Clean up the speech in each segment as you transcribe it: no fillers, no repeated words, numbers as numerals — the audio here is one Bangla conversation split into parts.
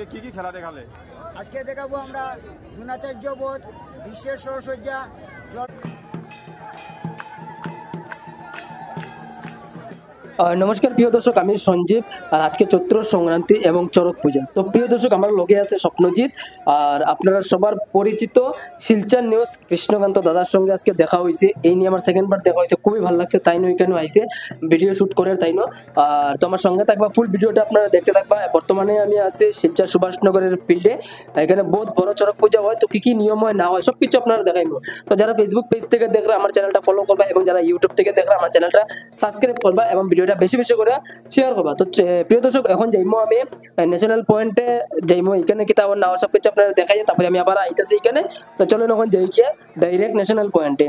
আজকে কি কি খেলা দেখালে? আজকে দেখাবো আমরা দ্রোণাচার্য বধ, বিশ্বের সরসজ্জা। নমস্কার প্রিয় দর্শক, আমি সঞ্জীব। আর আজকে চৈত্র সংক্রান্তি এবং চড়ক পূজা। তো প্রিয় দর্শক, আমার লগে আছে স্বপ্নজিৎ আর আপনারা সবার পরিচিত শিলচর নিউজ কৃষ্ণকান্ত দাদার সঙ্গে আজকে দেখা হয়েছে। এই নিয়ে আমার সেকেন্ডবার দেখা হয়েছে, খুবই ভালো লাগছে। তাই নয় কেন আইসে ভিডিও শ্যুট করে, তাই না? আর তোমার সঙ্গে থাকবা, ফুল ভিডিওটা আপনারা দেখতে থাকবা। বর্তমানে আমি আছি শিলচর সুভাষনগরের ফিল্ডে। এখানে বহুত বড় চড়ক পূজা হয়, তো কি কি নিয়ম হয় না হয় সব কিছু আপনারা দেখাইবো। তো যারা ফেসবুক পেজ থেকে দেখলে আমার চ্যানেলটা ফলো করবা, এবং যারা ইউটিউব থেকে দেখলে আমার চ্যানেলটা সাবস্ক্রাইব করবা এবং ভিডিওটা বেশি বেশি করে শেয়ার করবা। তো প্রিয় দর্শক, এখন যাইমো আমি ন্যাশনাল পয়েন্টে যাইমো। এখানে কিতাব না সব কিছু আপনারা দেখাই, তারপরে আমি আবার আইতেছি এখানে। তো চলুন এখন যাই গিয়ে ডাইরেক্ট ন্যাশনাল পয়েন্টে।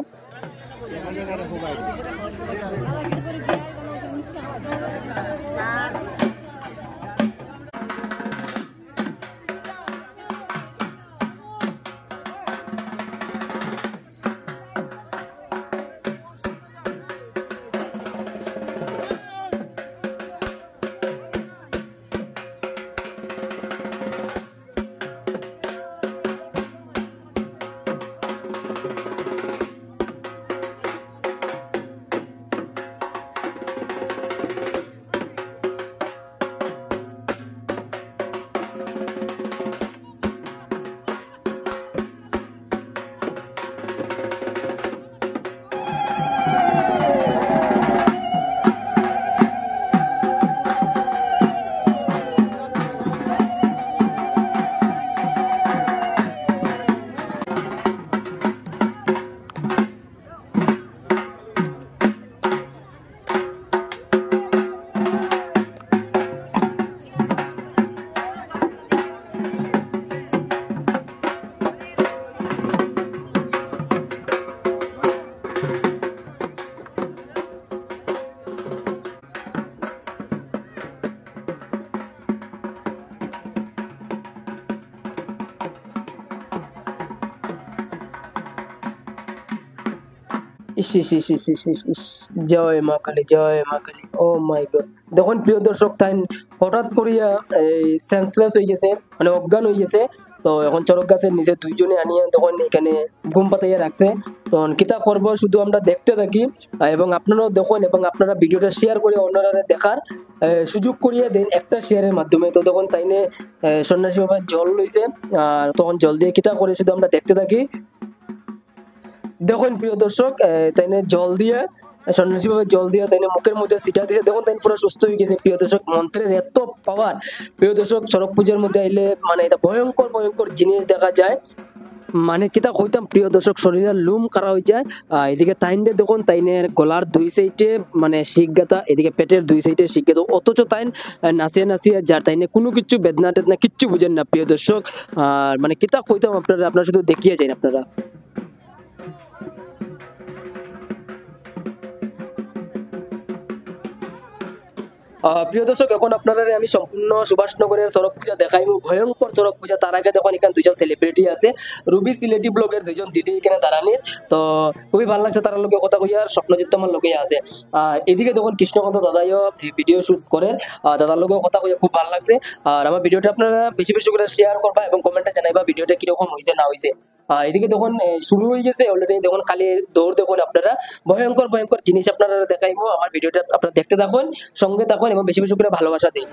জয় মা কালী, জয় মা কালী। ও মাই গড, দেখুন প্রিয় দর্শক, তাই হঠাৎ করিয়া এই সেন্সলেস হয়ে গেছে, মানে অজ্ঞান হয়ে গেছে। তো এখন চড়ক গাছের নিচে দুইজনে আনিয়ে তখন এখানে ঘুম পাতাইয়া রাখছে। তখন কিতা করবো শুধু আমরা দেখতে থাকি, এবং আপনারাও দেখুন, এবং আপনারা ভিডিওটা শেয়ার করে অন্যরা দেখার সুযোগ করিয়ে দেন একটা শেয়ারের মাধ্যমে। তো তখন তাইনে সন্ন্যাসী বাবা জল লইছে, আর তখন জল দিয়ে কিতা করে শুধু আমরা দেখতে থাকি। দেখুন প্রিয় দর্শক, তাইনে জল দিয়ে সন্ন্যাসী ভাবে জল দিয়ে তাইনে মুখের মধ্যে ছিটা দিয়েছে। দেখুন তাই পুরো সুস্থ হয়ে গেছে। প্রিয় দর্শক, মন্ত্রের এত পাওয়ার। প্রিয় দর্শক, চড়ক পূজার মধ্যে আইলে মানে এটা ভয়ঙ্কর ভয়ঙ্কর জিনিস দেখা যায়। মানে কিতা কইতাম প্রিয় দর্শক, শরীরের লুম কারা হয়ে যায়। এদিকে তাইনে দেখুন, তাইনের গলার দুই সাইডে মানে শিখ গাতা, এদিকে পেটের দুই সাইডে শিখ গাতা, অথচ তাইন নাচিয়ে নাচিয়ে যার তাইনে কোনো কিছু বেদনা টেদনা কিচ্ছু বুঝেন না প্রিয় দর্শক। আর মানে কিতা কইতাম আপনারা শুধু দেখিয়ে যান আপনারা। প্রিয় দর্শক, এখন আপনারা আমি সম্পূর্ণ সুভাষনগরের চড়ক পূজা দেখাইবো, ভয়ঙ্কর চড়ক পূজা। তার আগে দেখুন এখানে দুজন সেলিব্রিটি আছে, রুবি সিলেটি ব্লগের দুজন দিদি এখানে দাঁড়ানির। তো খুবই ভালো লাগছে তার লোকে কথা কইয়া। আর স্বপ্নজিৎ আমার লোকে আছে। এদিকে দেখুন কৃষ্ণকান্ত দাদাইও ভিডিও শুট করেন, দাদার লোকেও কথা কইয়া খুব ভালো লাগছে। আর আমার ভিডিওটা আপনারা বেশি বেশি করে শেয়ার করবা এবং কমেন্টে জানাইবা ভিডিওটা কিরকম হয়েছে না হয়েছে। এদিকে দেখুন শুরু হয়ে গেছে অলরেডি। দেখুন খালি দৌড় দেখুন আপনারা, ভয়ঙ্কর ভয়ঙ্কর জিনিস আপনারা দেখাইবো। আমার ভিডিওটা আপনারা দেখতে থাকুন, সঙ্গে থাকুন এবং বেশি বেশি করে ভালোবাসা দিন।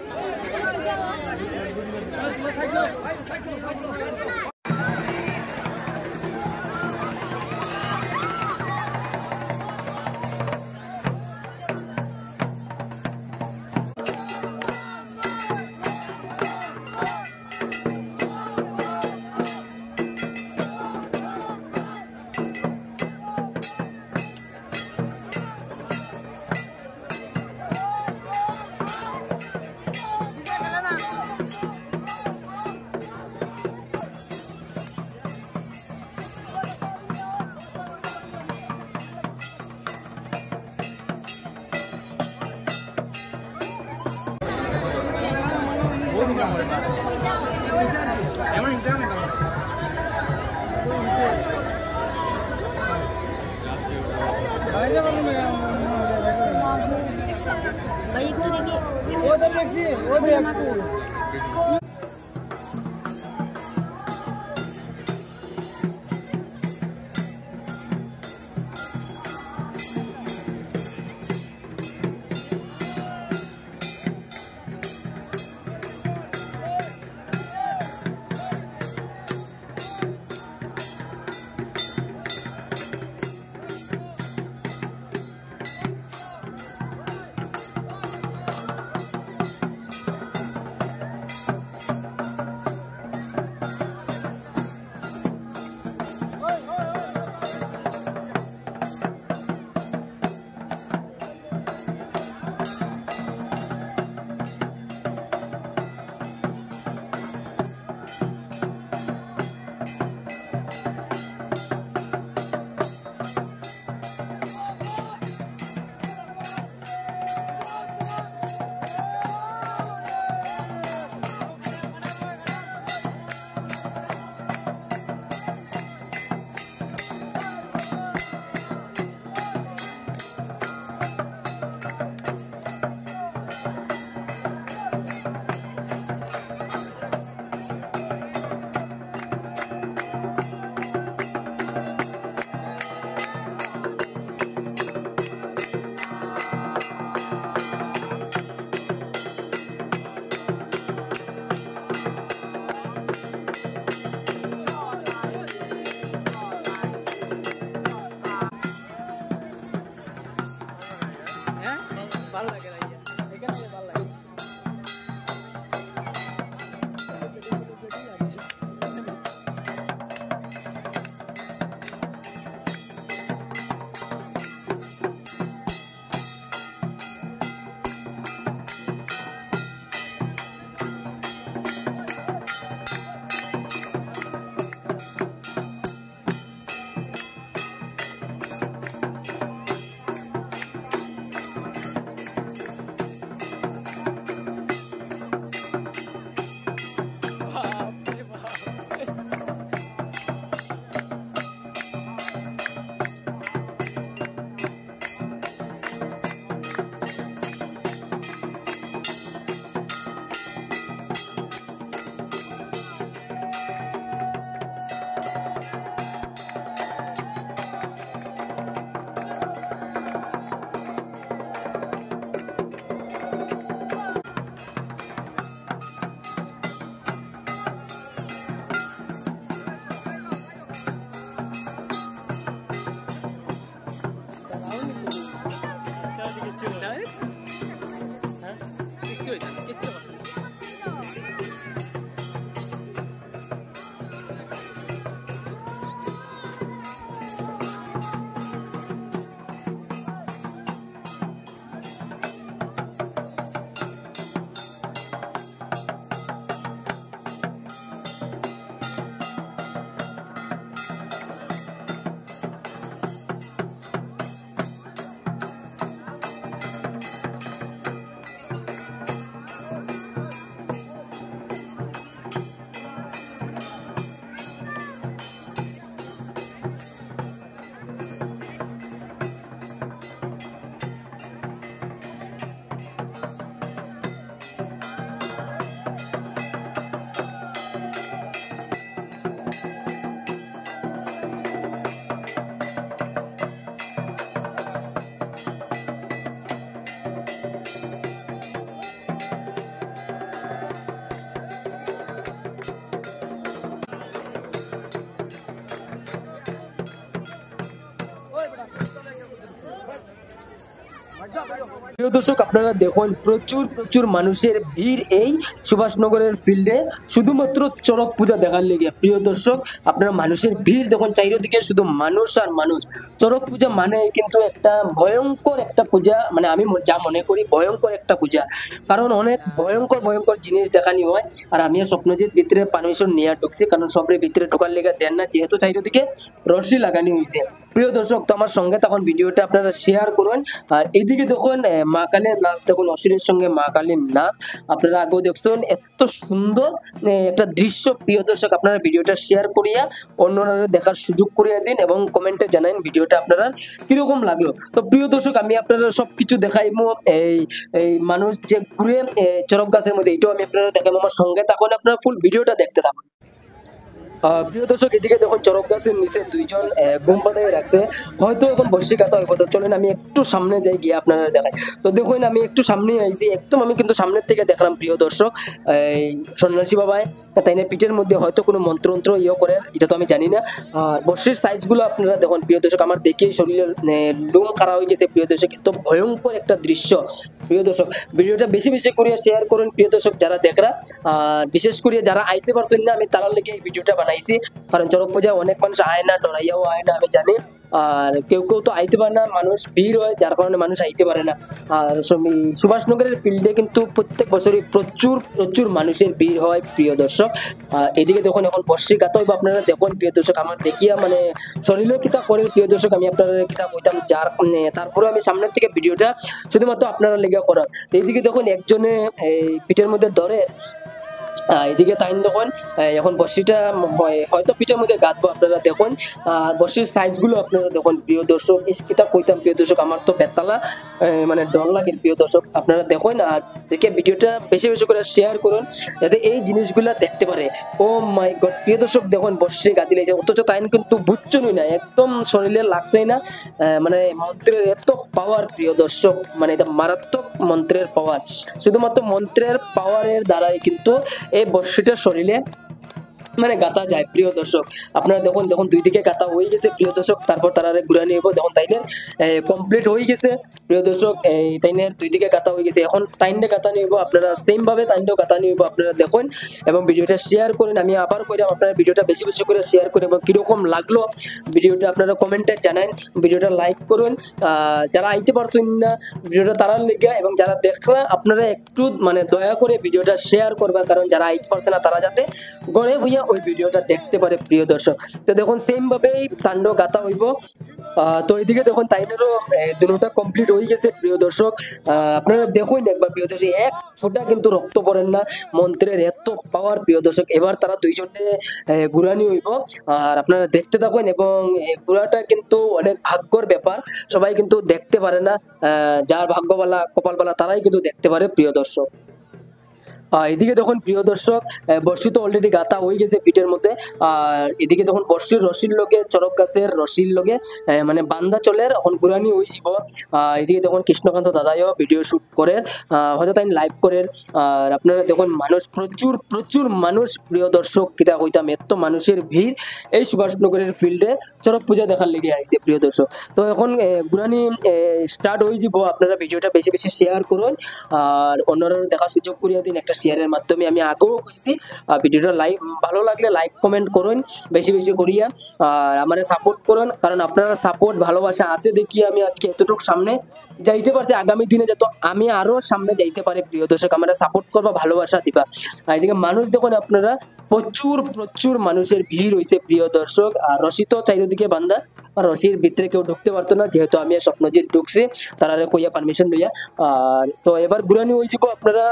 প্রিয় দর্শক আপনারা দেখুন প্রচুর প্রচুর মানুষের ভিড় এই সুভাষনগরের ফিল্ডে শুধুমাত্র চড়ক পূজা দেখার লেগে। প্রিয় দর্শক আপনারা মানুষের ভিড় দেখুন, চারিদিকে শুধু মানুষ আর মানুষ। চড়ক পূজা মানে কিন্তু একটা ভয়ঙ্কর একটা পূজা, মানে আমি যা মনে করি ভয়ঙ্কর একটা পূজা, কারণ অনেক ভয়ঙ্কর ভয়ঙ্কর জিনিস দেখানি হয়। আর আমিও স্বপ্নজিৎ ভিতরে পারমিশন নিয়ে ঢুকছি, কারণ সবের ভিতরে ঢোকার লেগে দেন না, যেহেতু চারিদিকে রশি লাগানি হয়েছে। প্রিয় দর্শক তো আমার সঙ্গে তখন ভিডিওটা আপনারা শেয়ার করুন। আর এইদিকে দেখুন মা কালীর নাচ, দেখুন অসুরের সঙ্গে মা কালীর নাচ আপনারা আগেও দেখছেন, এত সুন্দর একটা দৃশ্য। প্রিয় দর্শক আপনারা ভিডিওটা শেয়ার করিয়া অন্যরা দেখার সুযোগ করিয়া দিন এবং কমেন্টে জানান ভিডিওটা আপনারা কিরকম লাগলো। তো প্রিয় দর্শক আমি আপনারা সবকিছু দেখাইবো, এই এই মানুষ যে ঘুরে চরক গাছের মধ্যে, এটাও আমি আপনারা দেখাবো। আমার সঙ্গে তখন আপনারা ফুল ভিডিওটা দেখতে থাকুন। প্রিয় দর্শক এদিকে দেখুন চরক গাছের নিচে দুইজন ঘুম পাতায় রাখছে, হয়তো এখন বর্ষি কাতা হইব। তো চলেন আমি একটু সামনে যাই, গিয়ে আপনারা দেখাই। তো দেখুন আমি একটু সামনে আইছি, একদম আমি কিন্তু সামনের থেকে দেখলাম প্রিয় দর্শক এই সন্ন্যাসী বাবাই তাই না পিঠের মধ্যে হয়তো কোনো মন্ত্রন্ত্র করে, এটা তো আমি জানি না। আর বর্ষির সাইজ গুলো আপনারা দেখুন প্রিয় দর্শক, আমার দেখে শরীরের লুম খাড়া হয়ে গেছে প্রিয় দর্শক, এত ভয়ঙ্কর একটা দৃশ্য। প্রিয় দর্শক ভিডিওটা বেশি বেশি করে শেয়ার করুন প্রিয় দর্শক যারা দেখরা, আর বিশেষ করে যারা আইতে পারছেন না, আমি তারা লেগে এই ভিডিওটা বানাইছি। কারণ চড়ক পূজায় অনেক মানুষ আয় না, ডরাইয়াও আয় না, আমি জানি। আর কেউ কেউ তো আইতে পারে না, মানুষ ভিড় হয় যার কারণে মানুষ আইতে পারে না। আর সুভাষনগরের ফিল্ডে কিন্তু প্রত্যেক বছরই প্রচুর প্রচুর মানুষের ভিড় হয় প্রিয় দর্শক। এদিকে দেখুন এখন বর্ষি গাত হইব, আপনারা দেখুন প্রিয় দর্শক, আমার দেখিয়া মানে শরীরেও কিতা করে প্রিয় দর্শক, আমি আপনারা কিতা কইতাম যার তারপরে আমি সামনের থেকে ভিডিওটা শুধুমাত্র আপনারা লেগে করার। এইদিকে দেখুন একজনে এই পিঠের মধ্যে ধরে, এদিকে তাইন দেখুন এখন বর্ষিটা হয়তো পিঠের মধ্যে গাঁথবো, আপনারা দেখুন। আর বর্ষির সাইজ গুলো আপনারা দেখুন প্রিয় দর্শক, কিতা কইতাম প্রিয় দর্শক, আমার তো বেতালা মানে ডর লাগে প্রিয় দর্শক, আপনারা দেখুন। আর দেখে ভিডিওটা বেশি বেশি করে শেয়ার করুন যাতে এই জিনিসগুলা দেখতে পারে। ও মাই গড প্রিয় দর্শক দেখুন বর্ষি গাঁথি লাগছে, অথচ তাইন কিন্তু বুঝছনই না, একদম শরীরে লাগছেই না। মানে মন্ত্রের এত পাওয়ার প্রিয় দর্শক, মানে এটা মারাত্মক মন্ত্রের পাওয়ার, শুধুমাত্র মন্ত্রের পাওয়ারের দ্বারাই কিন্তু এই বর্ষিটা শরীরে মানে গাতা যায় প্রিয় দর্শক। আপনারা দেখুন দেখুন দুই দিকে গাতা হয়ে গেছে প্রিয় দর্শক, তারপর তারা ঘুরে নিয়ে দেখুন তাইনের কমপ্লিট হয়ে গেছে প্রিয় দর্শক, এই তাইনের দুই দিকে গাতা হয়ে গেছে, এখন তাইনটা গাতা নিব, আপনারা সেম ভাবে তাইনটাও গাতা নিব, আপনারা দেখুন এবং ভিডিওটা শেয়ার করুন। আমি আবার কইলাম আপনারা ভিডিওটা বেশি বেশি করে শেয়ার করুন এবং কিরকম লাগলো ভিডিওটা আপনারা কমেন্টে জানান, ভিডিওটা লাইক করুন। যারা আইতে পারছেন না ভিডিওটা তারার লেগে, এবং যারা দেখলা আপনারা একটু মানে দয়া করে ভিডিওটা শেয়ার করবা, কারণ যারা আইতে পারছে না তারা যাতে ঘরে হইয়া ওই ভিডিওটা দেখতে পারে প্রিয় দর্শক। তো দেখুন সেম ভাবেই তাণ্ড গাতা হইব। তো এইদিকে দেখুন তাইনেরও দুটোটা কমপ্লিট হয়ে গেছে প্রিয় দর্শক, আপনারা দেখুন একবার প্রিয় দর্শক, এক ফোঁটা কিন্তু রক্ত পড়েন না, মন্ত্রের এত পাওয়ার প্রিয় দর্শক। এবার তারা দুইজনে ঘুরানি হইব, আর আপনারা দেখতে থাকুন। এবং ঘোরাটা কিন্তু অনেক ভাগ্যর ব্যাপার, সবাই কিন্তু দেখতে পারে না, যার ভাগ্যবালা কপালবালা তারাই কিন্তু দেখতে পারে প্রিয় দর্শক। এদিকে দেখুন প্রিয় দর্শক, বর্ষি তো অলরেডি গাঁথা হয়ে গেছে পিঠের মধ্যে। আর এদিকে দেখুন বর্ষির রশির লগে চরক গাছের রশির লগে মানে বান্দা চলের এখন গুরানি হয়ে যাব। এদিকে দেখুন কৃষ্ণকান্ত দাদাইও ভিডিও শুট করেন, হয়তো তাই লাইভ করেন। আর আপনারা দেখুন মানুষ প্রচুর প্রচুর মানুষ, প্রিয় দর্শক কিতা কইতাম, এত মানুষের ভিড় এই সুভাষনগরের ফিল্ডে চরক পূজা দেখার লেগে আইছে প্রিয় দর্শক। তো এখন গুরানি স্টার্ট হয়ে যাব। আপনারা ভিডিওটা বেশি বেশি শেয়ার করুন আর অন্যরা দেখার সুযোগ করিয়া দিন একটা শেয়ারের মাধ্যমে। আমি আগেও কইছি ভিডিওটা ভালো লাগলে লাইক কমেন্ট করুন বেশি বেশি করিয়া, আর আমার সাপোর্ট করুন, কারণ আপনারা সাপোর্ট ভালোবাসা আছে দেখি আমি আজকে এতটুকু সামনে যাইতে পারছি। আগামী দিনে যত আমি আরো সামনে যাইতে পারি প্রিয় দর্শক, আমরা সাপোর্ট করবা, ভালোবাসা দিবা। আর এদিকে মানুষ দেখুন আপনারা, প্রচুর প্রচুর মানুষের ভিড় হয়েছে প্রিয় দর্শক। আর রশি তো চারিদিকে বান্ধা, আর রশির ভিতরে কেউ ঢুকতে পারতো না, যেহেতু আমি স্বপ্নজিৎ ঢুকছি তারা কইয়া পারমিশন লইয়া। আর তো এবার গুরানি হয়ে যাব। আপনারা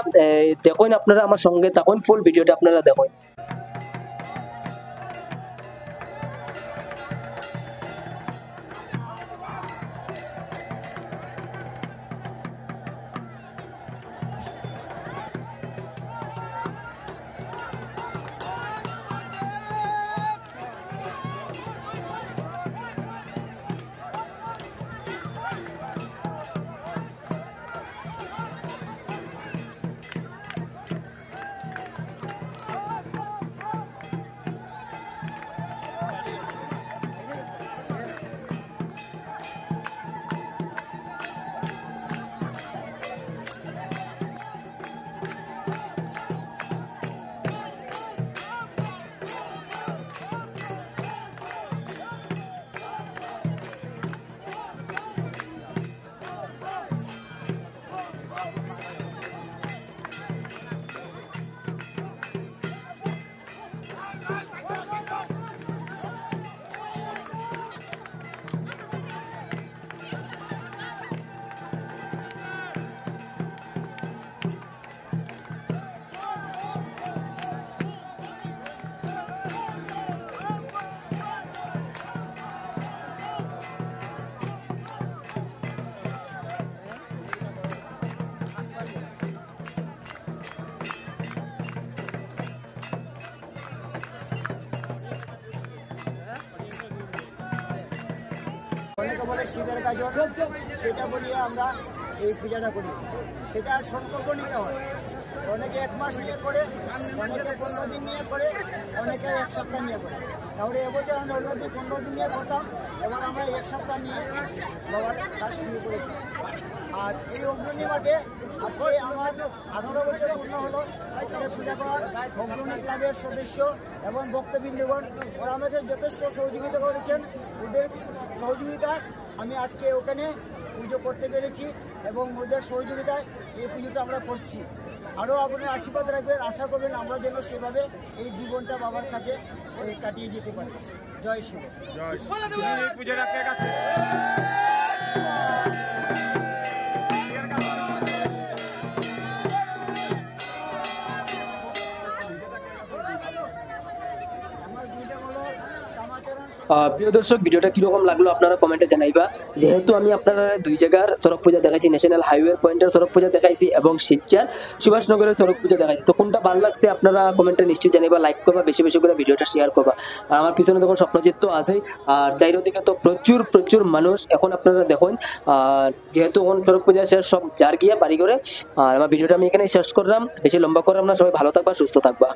দেখুন, আপনারা আমার সঙ্গে তখন ফুল ভিডিওটা আপনারা দেখুন। অনেকে বলে শিবের গাজন, সেটা বলিয়ে আমরা এই পূজাটা করি। সেটা সংকল্প নিতে হয়। অনেকে 1 মাস নিয়ে করে, অনেকে 15 দিন নিয়ে করে, অনেকে 1 সপ্তাহ নিয়ে করে। তাহলে এবছর আমরা অন্যদিন 15 দিন নিয়ে করতাম, এবার আমরা 1 সপ্তাহ নিয়ে বাবার কাজ শুরু করেছি। আর এই অগ্রণী মাঠে আজকে আমার 18 বছর পূর্ণ হলো এখানে পূজা করার। অগ্রণী ক্লাবের সদস্য এবং ভক্তবৃন্দগণ ওরা আমাদের যথেষ্ট সহযোগিতা করেছেন। ওদের সহযোগিতায় আমি আজকে ওখানে পুজো করতে পেরেছি এবং ওদের সহযোগিতায় এই পুজোটা আমরা করছি। আরও আপনার আশীর্বাদ রাখবেন, আশা করবেন আমরা যেন সেভাবে এই জীবনটা বাবার কাছে কাটিয়ে যেতে পারি। জয় শিব। প্রিয় দর্শক, ভিডিওটা কিরকম লাগলো আপনারা কমেন্টে জানাইবা। যেহেতু আমি আপনারা 2 জায়গার চরক পূজা দেখাইছি, ন্যাশনাল হাইওয়ে পয়েন্টের চরক পূজা দেখাইছি এবং শিলচর সুভাষনগরের চরক পূজা দেখাইছি, তো কোনটা ভালো লাগছে আপনারা কমেন্টে নিশ্চয়ই জানাইবা, লাইক করবা, বেশি বেশি করে ভিডিওটা শেয়ার করবা। আর আমার পিছনে তখন স্বপ্নজিৎ তো আছেই, আর চারিদিকে তো প্রচুর প্রচুর মানুষ। এখন আপনারা দেখুন, আর যেহেতু এখন চরক পূজা শেষ, সব যার গিয়া বাড়ি করে। আর আমার ভিডিওটা আমি এখানে শেষ করলাম, বেশি লম্বা করলাম না। সবাই ভালো থাকবা, সুস্থ থাকবা।